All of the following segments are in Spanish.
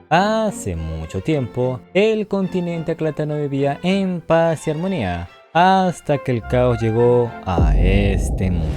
Hace mucho tiempo, el continente aclatano vivía en paz y armonía, hasta que el caos llegó a este mundo.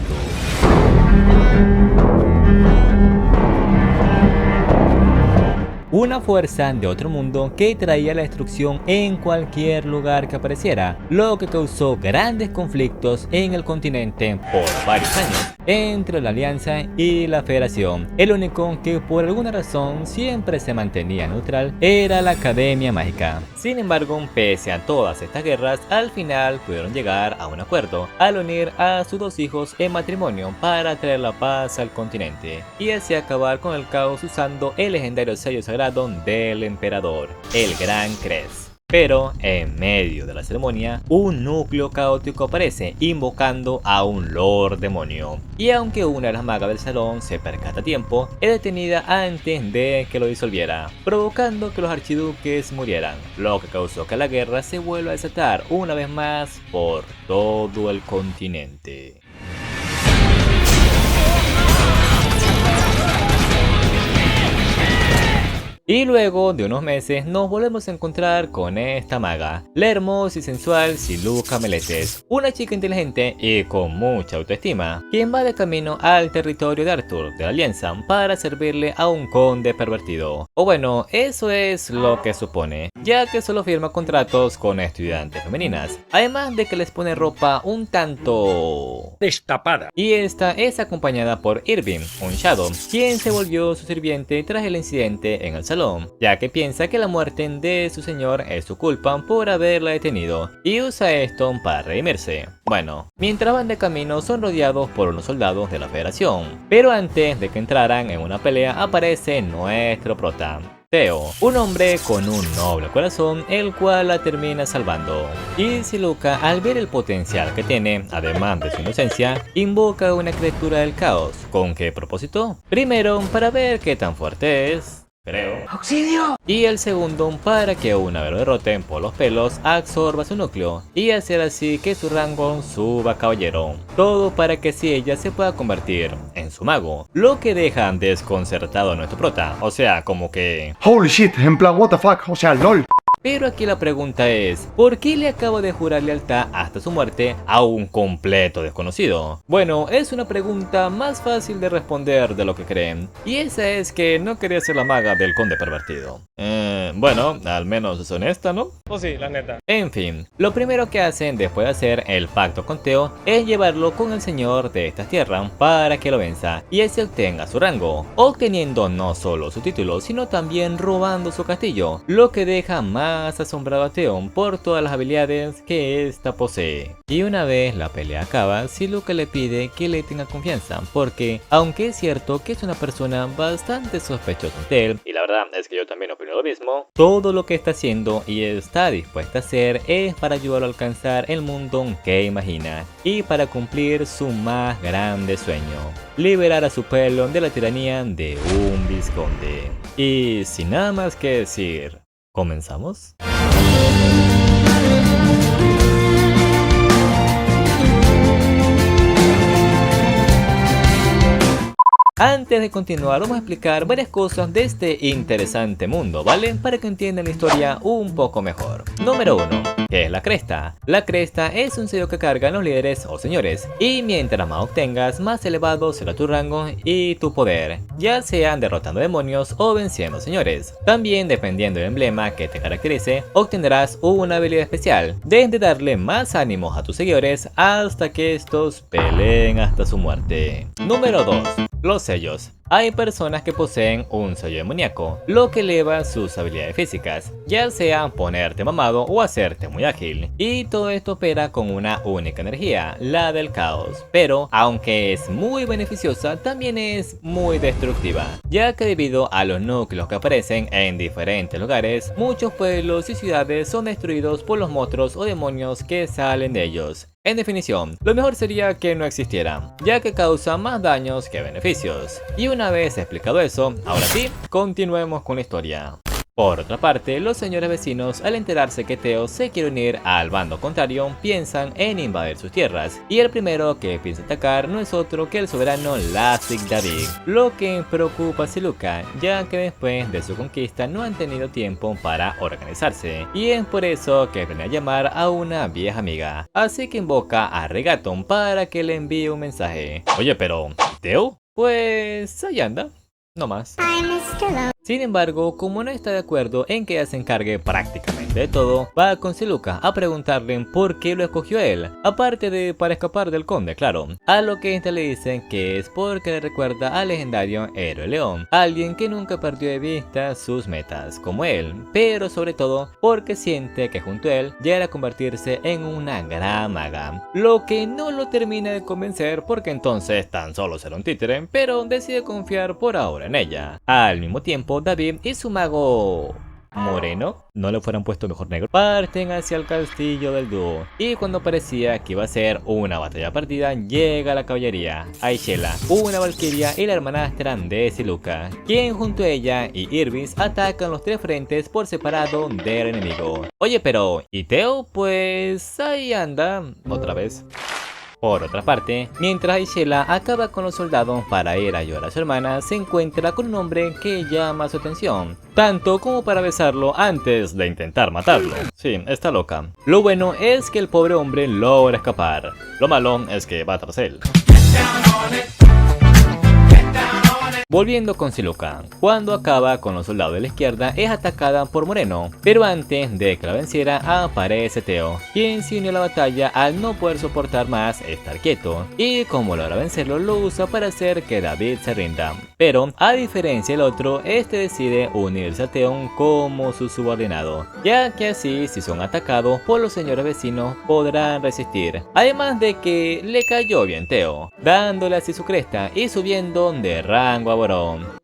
Una fuerza de otro mundo que traía la destrucción en cualquier lugar que apareciera, lo que causó grandes conflictos en el continente por varios años entre la Alianza y la Federación. El único que por alguna razón siempre se mantenía neutral era la Academia Mágica. Sin embargo, pese a todas estas guerras, al final pudieron llegar a un acuerdo al unir a sus dos hijos en matrimonio para traer la paz al continente y así acabar con el caos usando el legendario sello sagrado del emperador, el Gran Cres. Pero en medio de la ceremonia, un núcleo caótico aparece invocando a un Lord Demonio. Y aunque una de las magas del salón se percata a tiempo, es detenida antes de que lo disolviera, provocando que los archiduques murieran, lo que causó que la guerra se vuelva a desatar una vez más por todo el continente. Y luego de unos meses nos volvemos a encontrar con esta maga, la hermosa y sensual Siluca Meletes, una chica inteligente y con mucha autoestima, quien va de camino al territorio de Arthur de la Alianza para servirle a un conde pervertido. O bueno, eso es lo que supone, ya que solo firma contratos con estudiantes femeninas, además de que les pone ropa un tanto destapada. Y esta es acompañada por Irving, un Shadow, quien se volvió su sirviente tras el incidente en el salón, ya que piensa que la muerte de su señor es su culpa por haberla detenido, y usa esto para redimirse. Bueno, mientras van de camino son rodeados por unos soldados de la Federación, pero antes de que entraran en una pelea aparece nuestro prota, Theo, un hombre con un noble corazón, el cual la termina salvando. Y Siluca, al ver el potencial que tiene, además de su inocencia, invoca una criatura del caos. ¿Con qué propósito? Primero, para ver qué tan fuerte es, creo. ¡Auxilio! Y el segundo, para que una vez lo derroten por los pelos, absorba su núcleo y hacer así que su rango suba a caballero. Todo para que así ella se pueda convertir en su mago, lo que deja desconcertado a nuestro prota. O sea, como que holy shit, en plan what the fuck, o sea, lol. Pero aquí la pregunta es, ¿por qué le acabo de jurar lealtad hasta su muerte a un completo desconocido? Bueno, es una pregunta más fácil de responder de lo que creen, y esa es que no quería ser la maga del conde pervertido. Bueno, al menos es honesta, ¿no? Pues sí, la neta. En fin, lo primero que hacen después de hacer el pacto con Theo es llevarlo con el señor de estas tierras para que lo venza y así obtenga su rango, obteniendo no solo su título, sino también robando su castillo, lo que deja más asombrado a Theo por todas las habilidades que ésta posee. Y una vez la pelea acaba, Siluca le pide que le tenga confianza, porque aunque es cierto que es una persona bastante sospechosa ante él, y la verdad es que yo también opino lo mismo, todo lo que está haciendo y está dispuesta a hacer es para ayudarlo a alcanzar el mundo que imagina y para cumplir su más grande sueño, liberar a su pueblo de la tiranía de un vizconde. Y sin nada más que decir, ¿comenzamos? Antes de continuar, vamos a explicar varias cosas de este interesante mundo, ¿vale? Para que entiendan la historia un poco mejor. Número 1. ¿Qué es la cresta? La cresta es un sello que cargan los líderes o señores, y mientras más obtengas, más elevado será tu rango y tu poder, ya sean derrotando demonios o venciendo señores. También, dependiendo del emblema que te caracterice, obtendrás una habilidad especial, desde darle más ánimos a tus seguidores hasta que estos peleen hasta su muerte. Número 2. Los sellos. Hay personas que poseen un sello demoníaco, lo que eleva sus habilidades físicas, ya sea ponerte mamado o hacerte muy ágil, y todo esto opera con una única energía, la del caos. Pero, aunque es muy beneficiosa, también es muy destructiva, ya que debido a los núcleos que aparecen en diferentes lugares, muchos pueblos y ciudades son destruidos por los monstruos o demonios que salen de ellos. En definición, lo mejor sería que no existieran, ya que causa más daños que beneficios. Y una vez explicado eso, ahora sí, continuemos con la historia. Por otra parte, los señores vecinos, al enterarse que Theo se quiere unir al bando contrario, piensan en invadir sus tierras, y el primero que piensa atacar no es otro que el soberano Lasik David, lo que preocupa a Siluca, ya que después de su conquista no han tenido tiempo para organizarse, y es por eso que planea llamar a una vieja amiga, así que invoca a Regaton para que le envíe un mensaje. Oye, pero ¿Theo? Pues ahí anda, no más. Sin embargo, como no está de acuerdo en que ella se encargue prácticamente de todo, va con Siluca a preguntarle por qué lo escogió él, aparte de para escapar del conde, claro. A lo que esta le dice que es porque le recuerda al legendario héroe león, alguien que nunca perdió de vista sus metas, como él, pero sobre todo porque siente que junto a él llegará a convertirse en una gran maga, lo que no lo termina de convencer porque entonces tan solo será un títere, pero decide confiar por ahora en ella. Al mismo tiempo, David y su mago moreno, no le fueran puesto mejor negro, parten hacia el castillo del dúo, y cuando parecía que iba a ser una batalla perdida, llega la caballería, Aishela, una valquiria y la hermanastra de Siluca, quien junto a ella y Irvis atacan los tres frentes por separado del enemigo. Oye, pero ¿y Theo? Pues ahí anda, otra vez. Por otra parte, mientras Aishela acaba con los soldados para ir a ayudar a su hermana, se encuentra con un hombre que llama su atención, tanto como para besarlo antes de intentar matarlo. Sí, está loca. Lo bueno es que el pobre hombre logra escapar, lo malo es que va tras él. Volviendo con Siluca, cuando acaba con los soldados de la izquierda es atacada por Moreno, pero antes de que la venciera aparece Theo, quien se unió a la batalla al no poder soportar más estar quieto, y como logra vencerlo lo usa para hacer que David se rinda, pero a diferencia del otro, este decide unirse a Theo como su subordinado, ya que así si son atacados por los señores vecinos podrán resistir, además de que le cayó bien Theo, dándole así su cresta y subiendo de rango a Borón.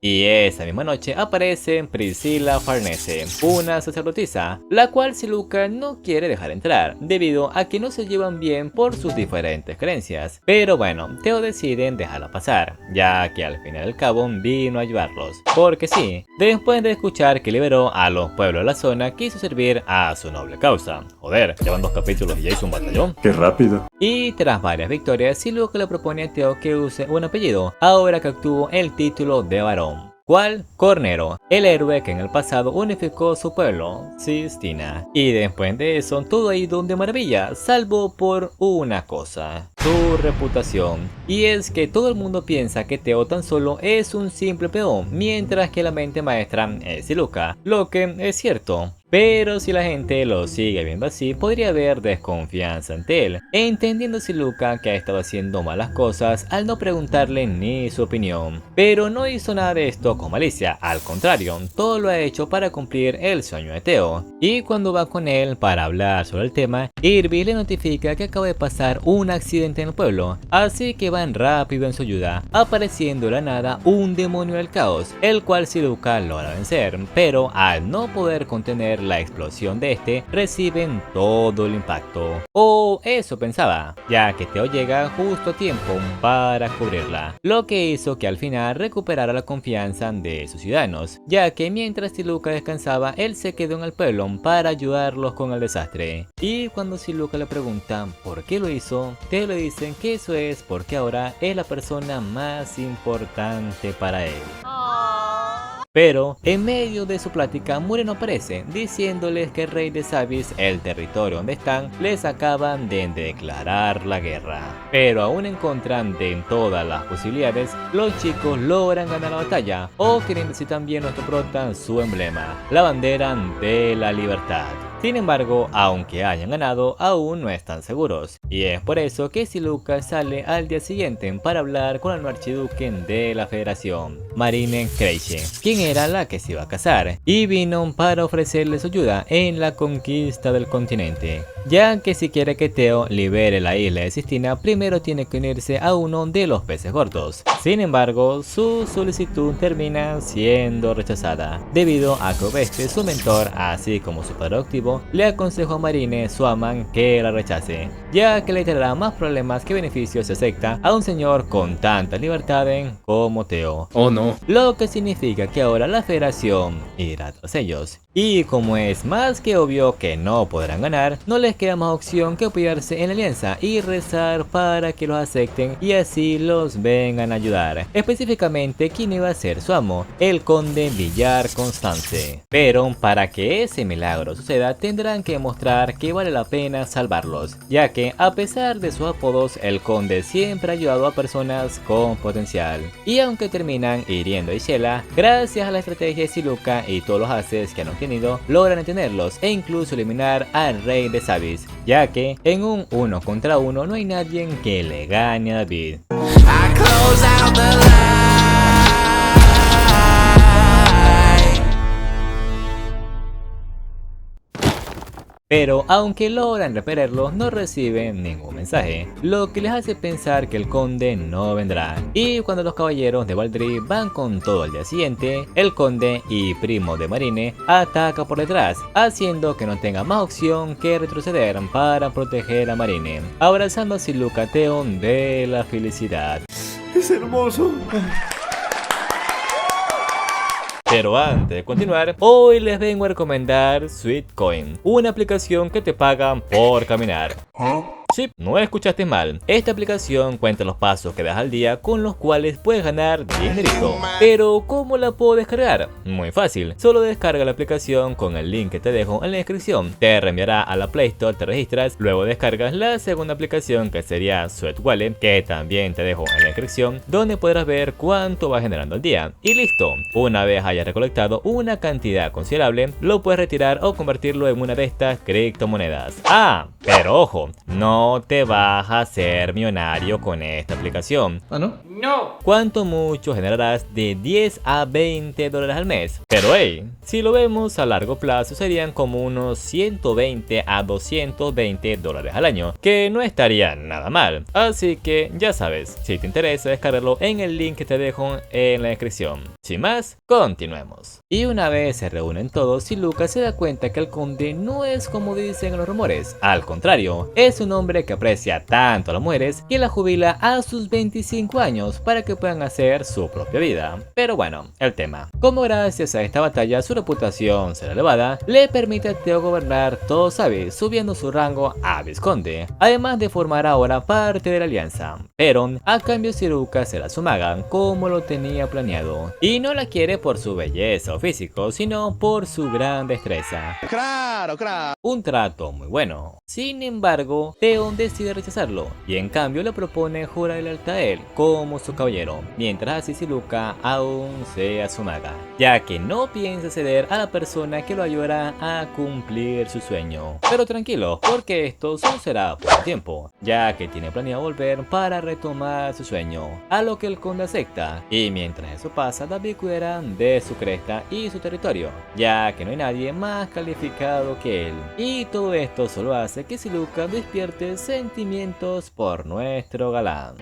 Y esa misma noche aparece Priscilla Farnese, una sacerdotisa, la cual Siluca no quiere dejar entrar, debido a que no se llevan bien por sus diferentes creencias. Pero bueno, Theo decide dejarla pasar, ya que al fin y al cabo vino a ayudarlos. Porque sí, después de escuchar que liberó a los pueblos de la zona, quiso servir a su noble causa. Joder, llevan 2 capítulos y ya hizo un batallón. ¡Qué rápido! Y tras varias victorias, Siluca le propone a Theo que use un apellido, ahora que obtuvo el título de varón. ¿Cuál? Cornero, el héroe que en el pasado unificó su pueblo, Sistina. Y después de eso, todo ha ido de maravilla, salvo por una cosa: su reputación. Y es que todo el mundo piensa que Theo tan solo es un simple peón, mientras que la mente maestra es Siluca, lo que es cierto. Pero si la gente lo sigue viendo así, podría haber desconfianza ante él, entendiendo Siluca que ha estado haciendo malas cosas al no preguntarle ni su opinión. Pero no hizo nada de esto con malicia, al contrario, todo lo ha hecho para cumplir el sueño de Theo. Y cuando va con él para hablar sobre el tema, Irvis le notifica que acaba de pasar un accidente en el pueblo, así que van rápido en su ayuda, apareciendo de la nada un demonio del caos, el cual Siluca logra vencer, pero al no poder contener la explosión de este, reciben todo el impacto. O eso pensaba, ya que Theo llega justo a tiempo para cubrirla, lo que hizo que al final recuperara la confianza de sus ciudadanos, ya que mientras Siluca descansaba, él se quedó en el pueblo para ayudarlos con el desastre. Y cuando Siluca le pregunta por qué lo hizo, Theo le dicen que eso es porque ahora es la persona más importante para él. Pero en medio de su plática, Moreno aparece, diciéndoles que el rey de Sabis, el territorio donde están, les acaban de declarar la guerra. Pero aún en contra de todas las posibilidades, los chicos logran ganar la batalla, o quieren decir también nuestro prota su emblema, la bandera de la libertad. Sin embargo, aunque hayan ganado, aún no están seguros, y es por eso que Siluca sale al día siguiente para hablar con el archiduque de la Federación, Marine Kreiche, quien era la que se iba a casar, y vino para ofrecerle su ayuda en la conquista del continente, ya que si quiere que Theo libere la isla de Sistina, primero tiene que unirse a uno de los peces gordos. Sin embargo, su solicitud termina siendo rechazada, debido a que Oveste, su mentor, así como su padre adoptivo, lobo, le aconsejó a Marine, su amant, que la rechace, ya que le traerá más problemas que beneficios si acepta a un señor con tanta libertad como Theo. Oh no. Lo que significa que ahora la federación irá tras ellos. Y como es más que obvio que no podrán ganar, no les queda más opción que apoyarse en la alianza y rezar para que los acepten y así los vengan a ayudar. Específicamente, ¿quién iba a ser su amo? El conde Villar Constance. Pero para que ese milagro suceda, tendrán que demostrar que vale la pena salvarlos, ya que a pesar de sus apodos, el conde siempre ha ayudado a personas con potencial. Y aunque terminan hiriendo a Isela, gracias a la estrategia de Siluca y todos los haces que han tenido, logran detenerlos e incluso eliminar al rey de Sabis, ya que en un 1 contra 1 no hay nadie que le gane a David. Pero aunque logran repelerlos, no reciben ningún mensaje, lo que les hace pensar que el conde no vendrá. Y cuando los caballeros de Valdry van con todo al día siguiente, el conde y primo de Marine ataca por detrás, haciendo que no tenga más opción que retroceder para proteger a Marine, abrazando a Siluca Theon de la felicidad. Es hermoso. Pero antes de continuar, hoy les vengo a recomendar Sweetcoin, una aplicación que te pagan por caminar. Sí, no escuchaste mal. Esta aplicación cuenta los pasos que das al día con los cuales puedes ganar dinerito. Pero ¿cómo la puedo descargar? Muy fácil. Solo descarga la aplicación con el link que te dejo en la descripción. Te reenviará a la Play Store, te registras, luego descargas la segunda aplicación que sería Sweet Wallet, que también te dejo en la descripción, donde podrás ver cuánto vas generando al día. Y listo. Una vez hayas recolectado una cantidad considerable, lo puedes retirar o convertirlo en una de estas criptomonedas. Ah, pero ojo, no te vas a hacer millonario con esta aplicación. ¿Ah, no? ¡No! Cuanto mucho generarás de 10 a 20 dólares al mes. Pero hey, si lo vemos a largo plazo serían como unos 120 a 220 dólares al año, que no estaría nada mal. Así que ya sabes, si te interesa descargarlo en el link que te dejo en la descripción. Sin más, continuemos. Y una vez se reúnen todos, Siluca se da cuenta que el conde no es como dicen los rumores. Al contrario, es un hombre que aprecia tanto a las mujeres que la jubila a sus 25 años para que puedan hacer su propia vida. Pero bueno, el tema. Como gracias a esta batalla su reputación será elevada, le permite a Theo gobernar todo Sabis, subiendo su rango a vizconde, además de formar ahora parte de la alianza. Pero a cambio Siluca será su maga como lo tenía planeado. Y no la quiere por su belleza o físico, sino por su gran destreza. Claro, claro. Un trato muy bueno. Sin embargo, Theon decide rechazarlo y en cambio le propone jurar lealtad a él como su caballero, mientras así Siluca aún sea su maga, ya que no piensa ceder a la persona que lo ayudará a cumplir su sueño. Pero tranquilo, porque esto solo será por un tiempo, ya que tiene planeado volver para retomar su sueño, a lo que el conde acepta, y mientras eso pasa, David cuidará de su cresta y su territorio, ya que no hay nadie más calificado que él. Y todo esto solo hace que Siluca despierte sentimientos por nuestro galán.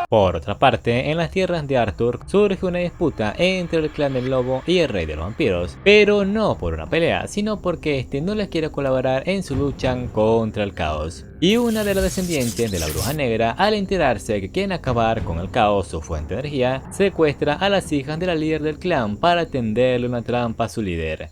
Por otra parte, en las tierras de Arthur surge una disputa entre el clan del lobo y el rey de los vampiros, pero no por una pelea, sino porque este no les quiere colaborar en su lucha contra el caos. Y una de las descendientes de la bruja negra, al enterarse que quieren acabar con el caos, su fuente de energía, secuestra a las hijas de la líder del clan para tenderle una trampa a su líder.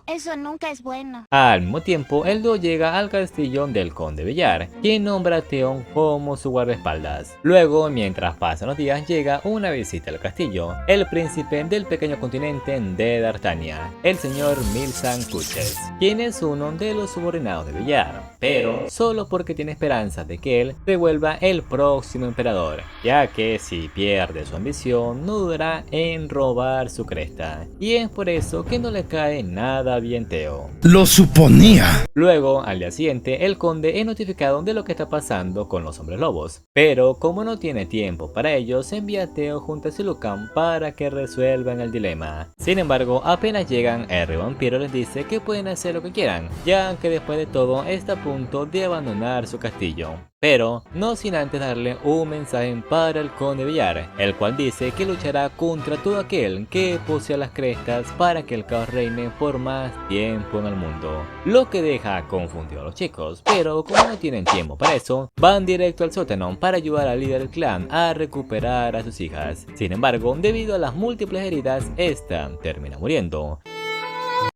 Eso nunca es bueno. Al mismo tiempo, el dúo llega al castillo del conde Villar, quien nombra a Theon como su guardaespaldas. Luego, mientras pasan los días, llega una visita al castillo, el príncipe del pequeño continente de Dartania, el señor Milsan Kutches, quien es uno de los subordinados de Villar, pero solo porque tiene esperanzas de que él se vuelva el próximo emperador, ya que si pierde su ambición, no dudará en robar su cresta, y es por eso que no le cae nada bien Theo. Lo suponía. Luego, al día siguiente, el conde es notificado de lo que está pasando con los hombres lobos, pero como no tiene tiempo para ello, se envía a Theo junto a Siluca para que resuelvan el dilema. Sin embargo, apenas llegan, el rey vampiro les dice que pueden hacer lo que quieran, ya que después de todo está a punto de abandonar su castillo. pero no sin antes darle un mensaje para el conde Villar, el cual dice que luchará contra todo aquel que posea las crestas para que el caos reine por más tiempo en el mundo, lo que deja confundido a los chicos, pero como no tienen tiempo para eso, van directo al sótano para ayudar al líder del clan a recuperar a sus hijas. Sin embargo, debido a las múltiples heridas, esta termina muriendo.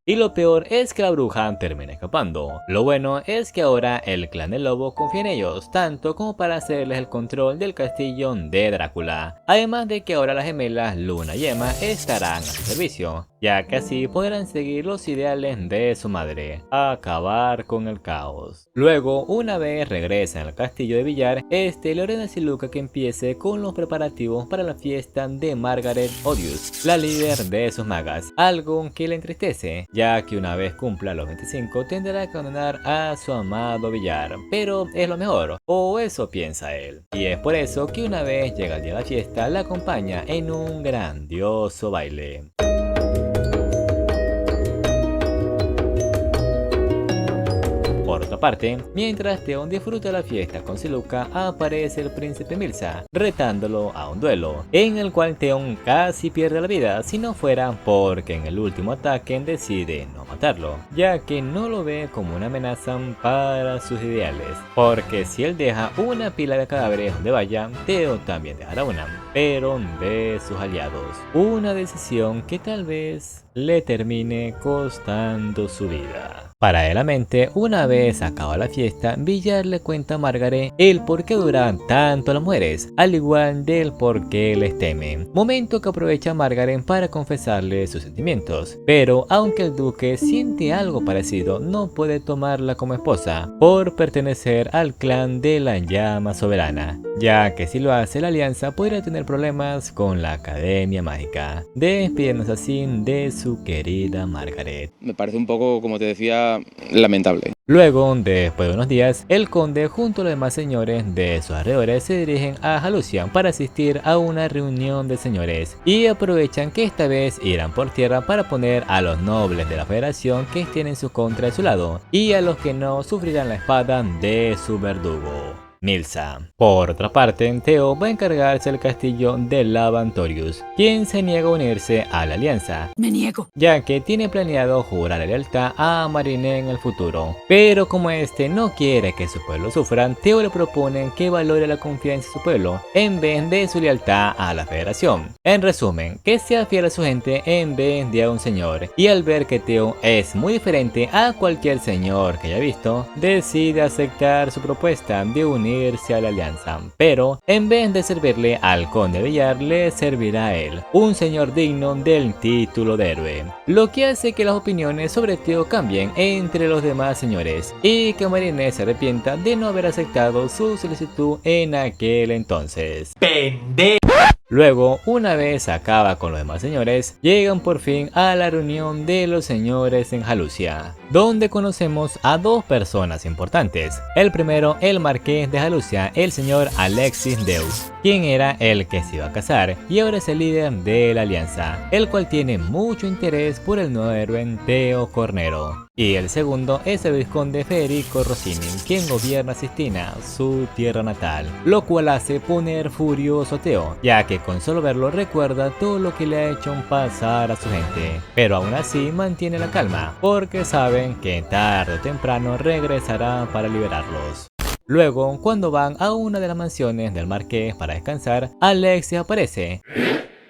Y lo peor es que la bruja termina escapando. Lo bueno es que ahora el clan del lobo confía en ellos, tanto como para hacerles el control del castillo de Drácula. Además de que ahora las gemelas Luna y Emma estarán a su servicio, ya que así podrán seguir los ideales de su madre, acabar con el caos. Luego, una vez regresan al castillo de Villar, le ordena a Siluca que empiece con los preparativos para la fiesta de Margaret Odious, la líder de sus magas, algo que le entristece, ya que una vez cumpla los 25 tendrá que condenar a su amado Villar, pero es lo mejor, o eso piensa él. Y es por eso que una vez llega el día de la fiesta, la acompaña en un grandioso baile. Por otra parte, mientras Theon disfruta la fiesta con Siluca, aparece el príncipe Myrsa, retándolo a un duelo, en el cual Theon casi pierde la vida si no fuera porque en el último ataque decide no matarlo, ya que no lo ve como una amenaza para sus ideales, porque si él deja una pila de cadáveres donde vaya, Theon también dejará una, pero de sus aliados, una decisión que tal vez le termine costando su vida. Paralelamente, una vez acaba la fiesta, Villar le cuenta a Margaret el por qué duran tanto las mujeres, al igual del por qué les teme. Momento que aprovecha Margaret para confesarle sus sentimientos, pero aunque el duque siente algo parecido, no puede tomarla como esposa por pertenecer al clan de la llama soberana, ya que si lo hace la alianza podría tener problemas con la Academia Mágica, despidiéndose así de su querida Margaret. Me parece un poco, como te decía, lamentable. Luego, después de unos días, el conde junto a los demás señores de sus alrededores se dirigen a Jalucia para asistir a una reunión de señores y aprovechan que esta vez irán por tierra para poner a los nobles de la federación que estén en su contra de su lado y a los que no sufrirán la espada de su verdugo, Myrsa. Por otra parte, Theo va a encargarse del castillo de Lavantorius, quien se niega a unirse a la alianza. Me niego. Ya que tiene planeado jurar lealtad a Marine en el futuro. Pero como este no quiere que su pueblo sufra, Theo le propone que valore la confianza de su pueblo en vez de su lealtad a la federación. En resumen, que sea fiel a su gente en vez de a un señor. Y al ver que Theo es muy diferente a cualquier señor que haya visto, decide aceptar su propuesta de unirse a la alianza. Pero en vez de servirle al conde Villar, le servirá a él, un señor digno del título de héroe. Lo que hace que las opiniones sobre Theo cambien entre los demás señores y que Marine se arrepienta de no haber aceptado su solicitud en aquel entonces. Luego, una vez acaba con los demás señores, llegan por fin a la reunión de los señores en Jalucia, donde conocemos a dos personas importantes. El primero, el marqués de Jalucia, el señor Alexis Deus, quien era el que se iba a casar y ahora es el líder de la alianza, el cual tiene mucho interés por el nuevo héroe Theo Cornero. Y el segundo es el vizconde Federico Rossini, quien gobierna Sistina, su tierra natal, lo cual hace poner furioso a Theo, ya que con solo verlo recuerda todo lo que le ha hecho pasar a su gente, pero aún así mantiene la calma, porque saben que tarde o temprano regresará para liberarlos. Luego, cuando van a una de las mansiones del marqués para descansar, Alexis aparece,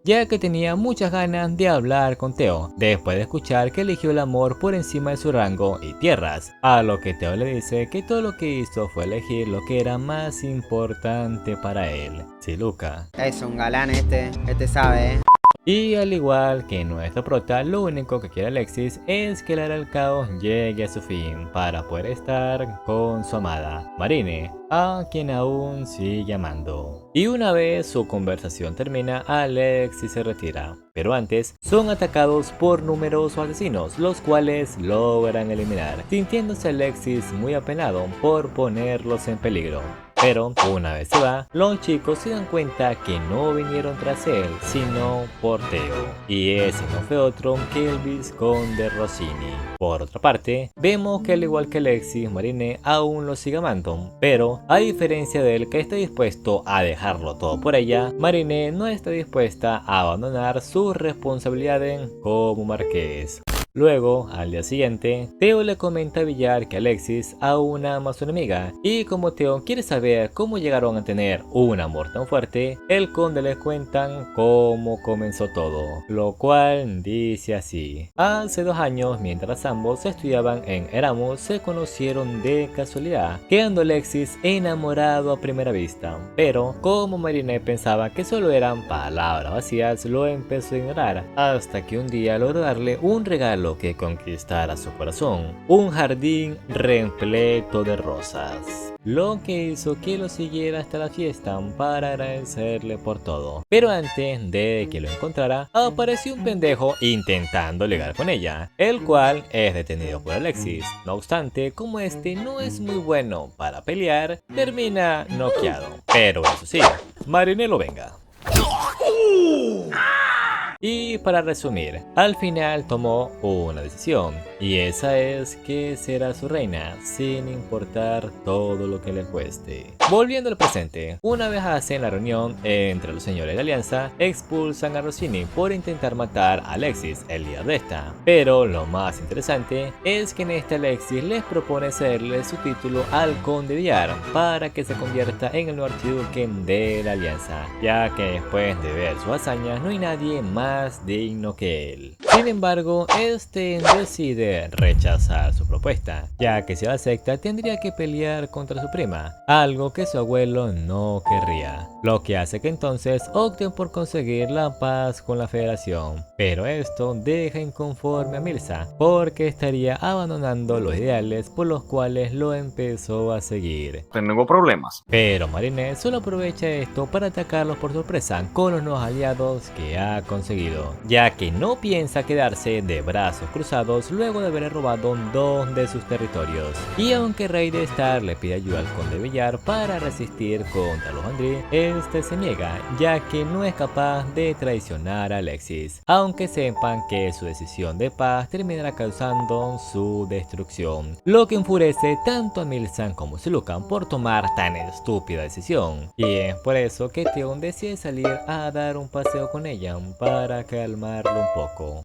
ya que tenía muchas ganas de hablar con Theo, después de escuchar que eligió el amor por encima de su rango y tierras, a lo que Theo le dice que todo lo que hizo fue elegir lo que era más importante para él, Siluca. Es un galán este sabe, ¿eh? Y al igual que nuestro prota, lo único que quiere Alexis es que la era del caos llegue a su fin para poder estar con su amada, Marine, a quien aún sigue amando. Y una vez su conversación termina, Alexis se retira, pero antes son atacados por numerosos asesinos, los cuales logran eliminar, sintiéndose Alexis muy apenado por ponerlos en peligro. pero una vez se va, los chicos se dan cuenta que no vinieron tras él, sino por Teo, y ese no fue otro que el vizconde Rossini. Por otra parte, vemos que al igual que Alexis, Marinette aún lo sigue amando, pero a diferencia de él que está dispuesto a dejarlo todo por ella, Marinette no está dispuesta a abandonar sus responsabilidades como marqués. Luego, al día siguiente, Teo le comenta a Villar que Alexis aún ama a su enemiga, y como Teo quiere saber cómo llegaron a tener un amor tan fuerte, el conde le cuentan cómo comenzó todo, lo cual dice así: hace 2 años, mientras ambos estudiaban en Erasmus, se conocieron de casualidad, quedando Alexis enamorado a primera vista, pero como Marinette pensaba que solo eran palabras vacías, lo empezó a ignorar, hasta que un día logró darle un regalo que conquistara su corazón, un jardín repleto de rosas, lo que hizo que lo siguiera hasta la fiesta para agradecerle por todo. Pero antes de que lo encontrara, apareció un pendejo intentando ligar con ella, el cual es detenido por Alexis. No obstante, como este no es muy bueno para pelear, termina noqueado. Pero eso sí, Marinette lo venga. Y para resumir, al final tomó una decisión, y esa es que será su reina, sin importar todo lo que le cueste. Volviendo al presente, una vez hacen la reunión entre los señores de Alianza, expulsan a Rossini por intentar matar a Alexis, el líder de esta. Pero lo más interesante es que en este Alexis les propone cederle su título al conde Villar para que se convierta en el nuevo archiduque de la Alianza, ya que después de ver sus hazañas no hay nadie más digno que él. Sin embargo, este decide rechazar su propuesta, ya que si la acepta tendría que pelear contra su prima, algo que su abuelo no querría, lo que hace que entonces opten por conseguir la paz con la federación. Pero esto deja inconforme a Mirza, porque estaría abandonando los ideales por los cuales lo empezó a seguir. Tengo problemas. Pero Marinette solo aprovecha esto para atacarlos por sorpresa con los nuevos aliados que ha conseguido, ya que no piensa quedarse de brazos cruzados luego de haber robado 2 de sus territorios. Y aunque Rey de Star le pide ayuda al conde Villar para resistir contra los André, este se niega, ya que no es capaz de traicionar a Alexis, aunque sepan que su decisión de paz terminará causando su destrucción, lo que enfurece tanto a Milsan como a Silucan por tomar tan estúpida decisión. Y es por eso que Theon decide salir a dar un paseo con ella para calmarlo un poco.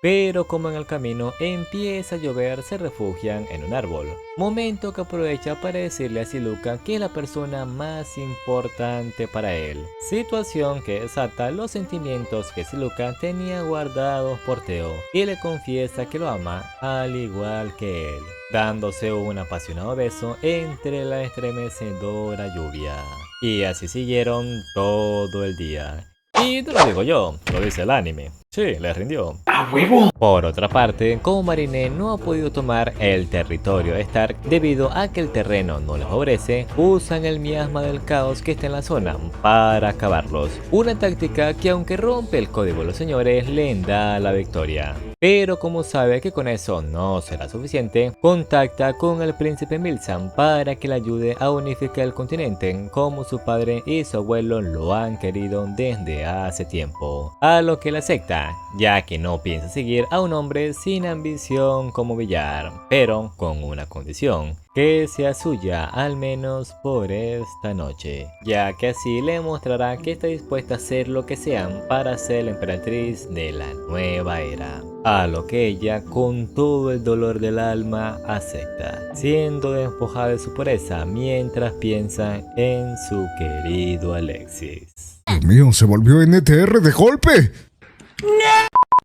Pero como en el camino empieza a llover, se refugian en un árbol, momento que aprovecha para decirle a Silucan que es la persona más importante para él, situación que desata los sentimientos que Silucan tenía guardados por Teo, y le confiesa que lo ama al igual que él, dándose un apasionado beso entre la estremecedora lluvia. Y así siguieron todo el día. Y no lo digo yo, lo dice el anime. Sí, les rindió. ¡A huevo! Por otra parte, como Marinette no ha podido tomar el territorio de Stark debido a que el terreno no les favorece, usan el miasma del caos que está en la zona para acabarlos. Una táctica que, aunque rompe el código de los señores, le da la victoria. Pero como sabe que con eso no será suficiente, contacta con el príncipe Milsan para que le ayude a unificar el continente como su padre y su abuelo lo han querido desde hace tiempo. A lo que le acepta, ya que no piensa seguir a un hombre sin ambición como Villar, pero con una condición: que sea suya al menos por esta noche, ya que así le mostrará que está dispuesta a hacer lo que sean para ser la emperatriz de la nueva era. A lo que ella, con todo el dolor del alma, acepta, siendo despojada de su pureza mientras piensa en su querido Alexis. Dios mío, se volvió NTR de golpe.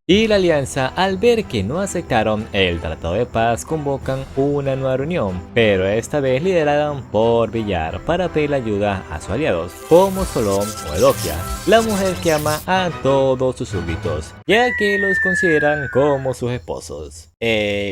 Y la alianza, al ver que no aceptaron el tratado de paz, convocan una nueva reunión, pero esta vez liderada por Villar para pedir ayuda a sus aliados, como Solón o Edokia, la mujer que ama a todos sus súbditos, ya que los consideran como sus esposos.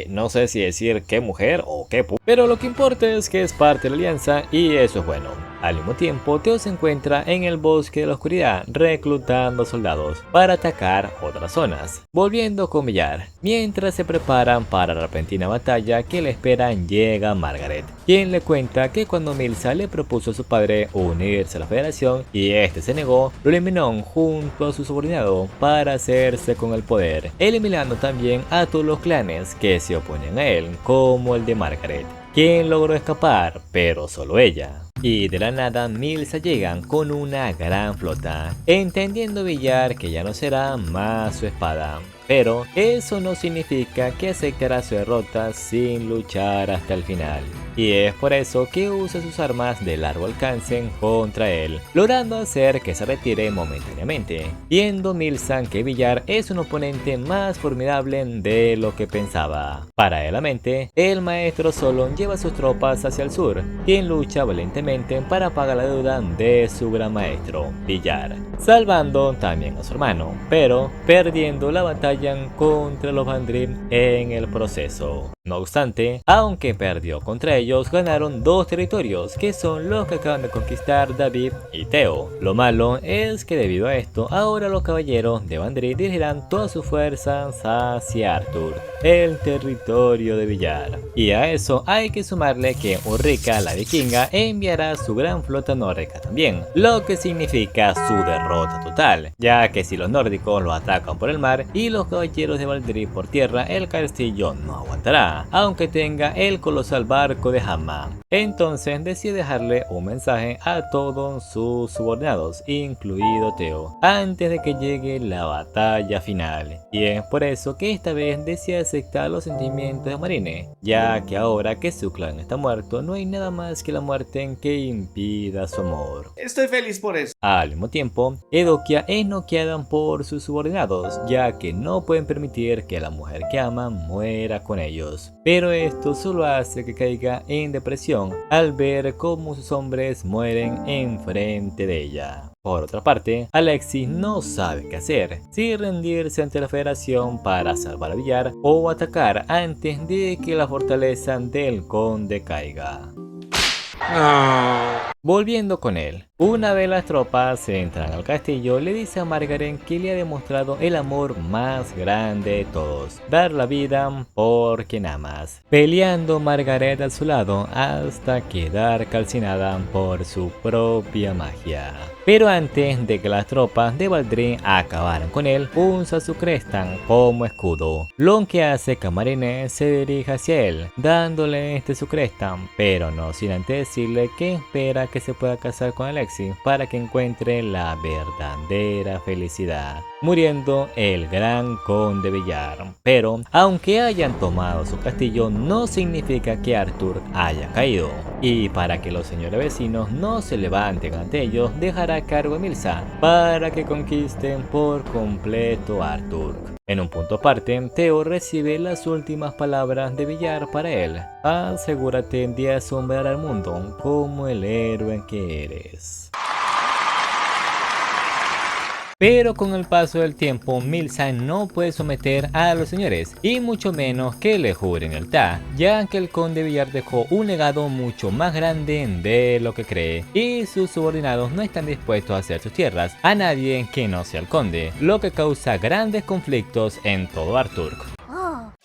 No sé si decir qué mujer o qué pero lo que importa es que es parte de la alianza y eso es bueno. Al mismo tiempo, Teo se encuentra en el bosque de la oscuridad reclutando soldados para atacar otras zonas, volviendo con Villar. Mientras se preparan para la repentina batalla que le esperan, llega Margaret, quien le cuenta que cuando Milsa le propuso a su padre unirse a la Federación y este se negó, lo eliminó junto a su subordinado para hacerse con el poder, eliminando también a todos los clanes que se oponían a él, como el de Margaret, quien logró escapar, pero solo ella. Y de la nada Milsa llegan con una gran flota, entendiendo Villar que ya no será más su espada. Pero eso no significa que aceptará su derrota sin luchar hasta el final. Y es por eso que usa sus armas de largo alcance contra él, logrando hacer que se retire momentáneamente, viendo Milsa que Villar es un oponente más formidable de lo que pensaba. Paralelamente, el maestro Solon lleva sus tropas hacia el sur, quien lucha valientemente para pagar la deuda de su gran maestro, Villar, salvando también a su hermano, pero perdiendo la batalla contra los Vandrim en el proceso. No obstante, aunque perdió contra ellos, ganaron dos territorios, que son los que acaban de conquistar David y Teo. Lo malo es que debido a esto, ahora los caballeros de Vandrim dirigirán todas sus fuerzas hacia Arthur, el territorio de Villar. Y a eso hay que sumarle que Ulrika la vikinga enviará su gran flota nórdica también, lo que significa su derrota total, ya que si los nórdicos los atacan por el mar y los caballeros de Valdry por tierra, el castillo no aguantará, aunque tenga el colosal barco de Hamma. Entonces decide dejarle un mensaje a todos sus subordinados, incluido Teo, antes de que llegue la batalla final. Y es por eso que esta vez decide aceptar los sentimientos de Marine, ya que ahora que su clan está muerto, no hay nada más que la muerte en que impida su amor. Estoy feliz por eso. Al mismo tiempo, Edokia es noqueada por sus subordinados, ya que no pueden permitir que la mujer que aman muera con ellos. Pero esto solo hace que caiga en depresión al ver cómo sus hombres mueren enfrente de ella. Por otra parte, Alexis no sabe qué hacer, si rendirse ante la Federación para salvar a Villar o atacar antes de que la fortaleza del conde caiga. Volviendo con él, una vez las tropas entran al castillo, le dice a Margaret que le ha demostrado el amor más grande de todos, dar la vida por quien amas, peleando Margaret a su lado hasta quedar calcinada por su propia magia. Pero antes de que las tropas de Valdry acabaran con él, usa su cresta como escudo, lo que hace que Marine se dirija hacia él, dándole su cresta, pero no sin antes decirle que espera que se pueda casar con Alexis para que encuentre la verdadera felicidad, muriendo el gran conde Villar. Pero aunque hayan tomado su castillo, no significa que Arthur haya caído, y para que los señores vecinos no se levanten ante ellos, dejará a cargo a Milsa para que conquisten por completo a Arthur. En un punto aparte, Teo recibe las últimas palabras de Villar para él: asegúrate de asombrar al mundo como el héroe que eres. Pero con el paso del tiempo, Milsa no puede someter a los señores, y mucho menos que le juren lealtad, ya que el conde Villar dejó un legado mucho más grande de lo que cree, y sus subordinados no están dispuestos a hacer sus tierras a nadie que no sea el conde, lo que causa grandes conflictos en todo Arthur.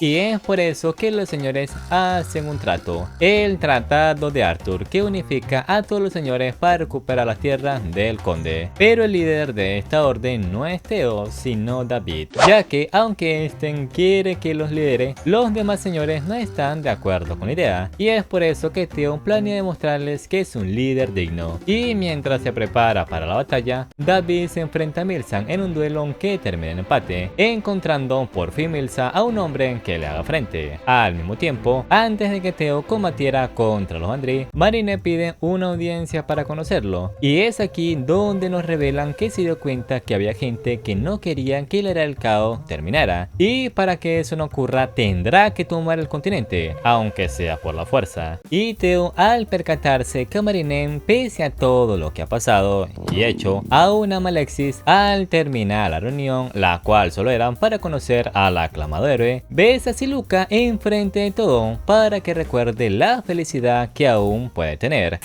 Y es por eso que los señores hacen un trato, el Tratado de Arthur, que unifica a todos los señores para recuperar las tierras del conde. Pero el líder de esta orden no es Teo, sino David, ya que aunque este quiere que los lidere, los demás señores no están de acuerdo con la idea. Y es por eso que Teo planea demostrarles que es un líder digno. Y mientras se prepara para la batalla, David se enfrenta a Milsa en un duelo que termina en empate, encontrando por fin Milsa a un hombre que le haga frente. Al mismo tiempo, antes de que Teo combatiera contra los Vandry, Marine pide una audiencia para conocerlo, y es aquí donde nos revelan que se dio cuenta que había gente que no quería que la era del caos terminara, y para que eso no ocurra tendrá que tomar el continente, aunque sea por la fuerza. Y Teo, al percatarse que Marine, pese a todo lo que ha pasado y hecho, aún ama a Alexis, al terminar la reunión, la cual solo era para conocer al aclamado héroe, ve besa a Siluca enfrente de todo para que recuerde la felicidad que aún puede tener.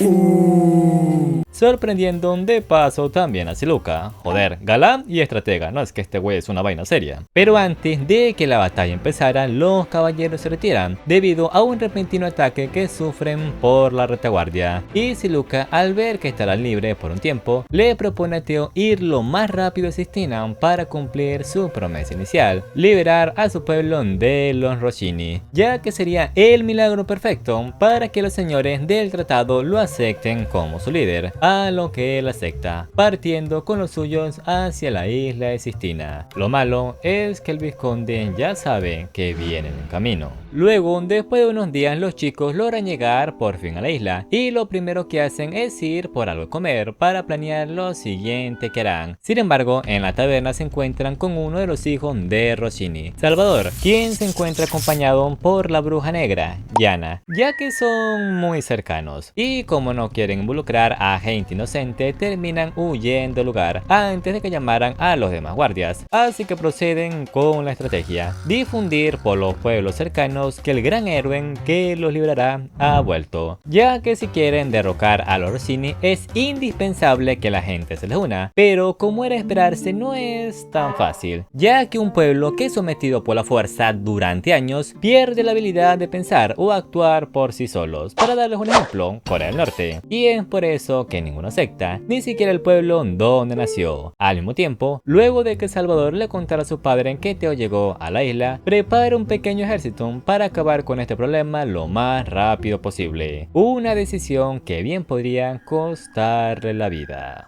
Sorprendiendo de paso también a Siluca. Joder, galán y estratega, no es que este güey es una vaina seria. Pero antes de que la batalla empezara, los caballeros se retiran debido a un repentino ataque que sufren por la retaguardia. Y Siluca, al ver que estará libre por un tiempo, le propone a Teo ir lo más rápido a Sistina para cumplir su promesa inicial, liberar a su pueblo de los Roshini, ya que sería el milagro perfecto para que los señores del tratado lo acepten como su líder, a lo que él acepta, partiendo con los suyos hacia la isla de Sistina. Lo malo es que el vizconde ya sabe que viene en camino. Luego, después de unos días, los chicos logran llegar por fin a la isla y lo primero que hacen es ir por algo a comer para planear lo siguiente que harán. Sin embargo, en la taberna se encuentran con uno de los hijos de Roshini, Salvador, quien se encuentra acompañado por la bruja negra, Yana, ya que son muy cercanos y como no quieren involucrar a gente inocente, terminan huyendo del lugar antes de que llamaran a los demás guardias. Así que proceden con la estrategia: difundir por los pueblos cercanos que el gran héroe que los librará ha vuelto, ya que si quieren derrocar a los Roshini es indispensable que la gente se les una, pero como era esperarse no es tan fácil, ya que un pueblo que es sometido por la fuerza durante años pierde la habilidad de pensar o actuar por sí solos. Para darles un ejemplo, Corea del Norte, y es por eso que ninguna secta, ni siquiera el pueblo donde nació. Al mismo tiempo, luego de que Salvador le contara a su padre que Teo llegó a la isla, prepara un pequeño ejército para acabar con este problema lo más rápido posible. Una decisión que bien podría costarle la vida.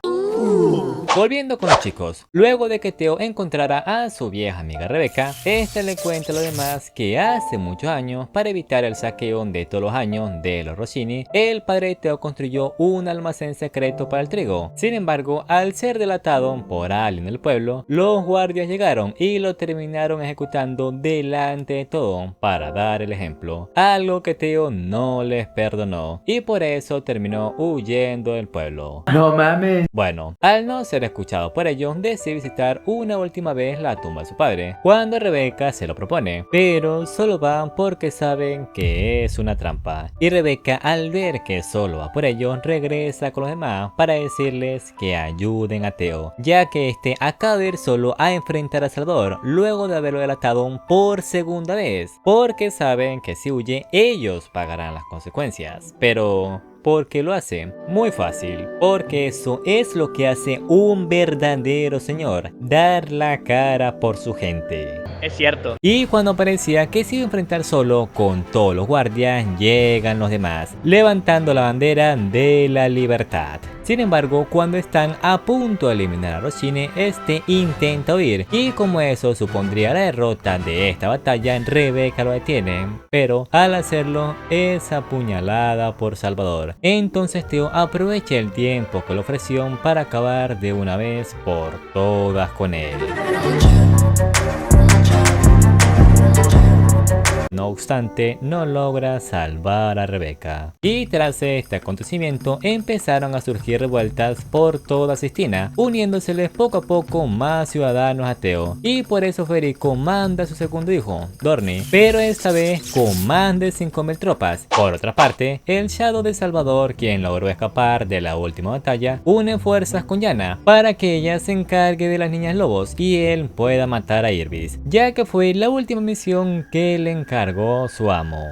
Volviendo con los chicos, luego de que Teo encontrara a su vieja amiga Rebeca, esta le cuenta a los demás que hace muchos años, para evitar el saqueo de todos los años de los Roshini, el padre de Teo construyó un almacén secreto para el trigo. Sin embargo, al ser delatado por alguien del pueblo, los guardias llegaron y lo terminaron ejecutando delante de todo para dar el ejemplo, algo que Teo no les perdonó y por eso terminó huyendo del pueblo. No mames. Bueno, al no ser escuchado por ellos, decide visitar una última vez la tumba de su padre, cuando Rebeca se lo propone, pero solo van porque saben que es una trampa. Y Rebeca, al ver que solo va por ellos, regresa con los demás para decirles que ayuden a Teo, ya que este acaba de ir solo a enfrentar a Salvador luego de haberlo delatado por segunda vez, porque saben que si huye ellos pagarán las consecuencias. Pero ¿por qué lo hace? Muy fácil, porque eso es lo que hace un verdadero señor: dar la cara por su gente. Es cierto. Y cuando parecía que se iba a enfrentar solo con todos los guardias, llegan los demás, levantando la bandera de la libertad. Sin embargo, cuando están a punto de eliminar a Roshini, este intenta huir, y como eso supondría la derrota de esta batalla, Rebeca lo detiene, pero al hacerlo es apuñalada por Salvador. Entonces Teo aprovecha el tiempo que le ofreció para acabar de una vez por todas con él. No obstante, no logra salvar a Rebeca. Y tras este acontecimiento empezaron a surgir revueltas por toda Sistina, uniéndoseles poco a poco más ciudadanos a Teo. Y por eso Federico manda a su segundo hijo, Dorni, pero esta vez con más de 5000 tropas. Por otra parte, el Shadow de Salvador, quien logró escapar de la última batalla, une fuerzas con Yana para que ella se encargue de las niñas lobos y él pueda matar a Irbis, ya que fue la última misión que le encargó su amo.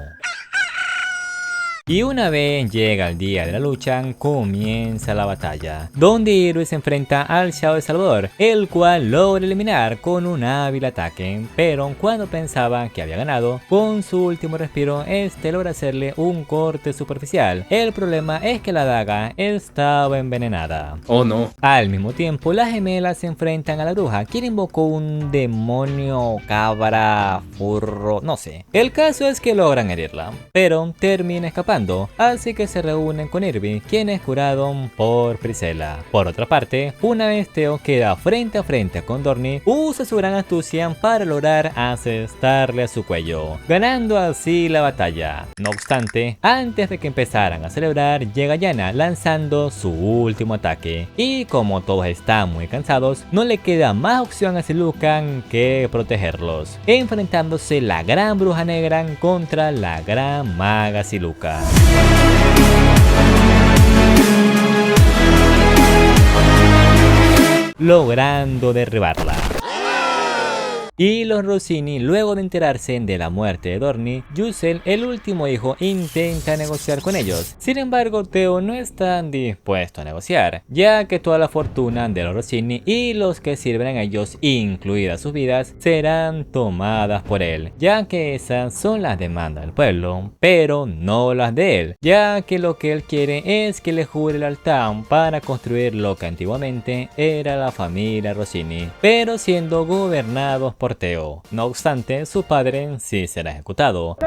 Y una vez llega el día de la lucha, comienza la batalla, donde Irbis se enfrenta al Shadow de Salvador, el cual logra eliminar con un hábil ataque, pero cuando pensaba que había ganado, con su último respiro, este logra hacerle un corte superficial. El problema es que la daga estaba envenenada. Oh no. Al mismo tiempo, las gemelas se enfrentan a la bruja, quien invocó un demonio, cabra, furro, no sé. El caso es que logran herirla, pero termina escapando. escapando, así que se reúnen con Irby, quien es curado por Priscilla. Por otra parte, una vez Theo queda frente a frente con Dorny, usa su gran astucia para lograr asestarle a su cuello, ganando así la batalla. No obstante, antes de que empezaran a celebrar, llega Yana lanzando su último ataque, y como todos están muy cansados, no le queda más opción a Silucan que protegerlos, enfrentándose la gran bruja negra contra la gran maga Siluca. Logrando derribarla. Y los Rossini, luego de enterarse de la muerte de Dorny, Yusel, el último hijo, intenta negociar con ellos. Sin embargo, Theo no está dispuesto a negociar, ya que toda la fortuna de los Rossini y los que sirven a ellos, incluidas sus vidas, serán tomadas por él, ya que esas son las demandas del pueblo, pero no las de él, ya que lo que él quiere es que le jure lealtad para construir lo que antiguamente era la familia Rossini, pero siendo gobernados por Theo. No obstante, su padre sí será ejecutado,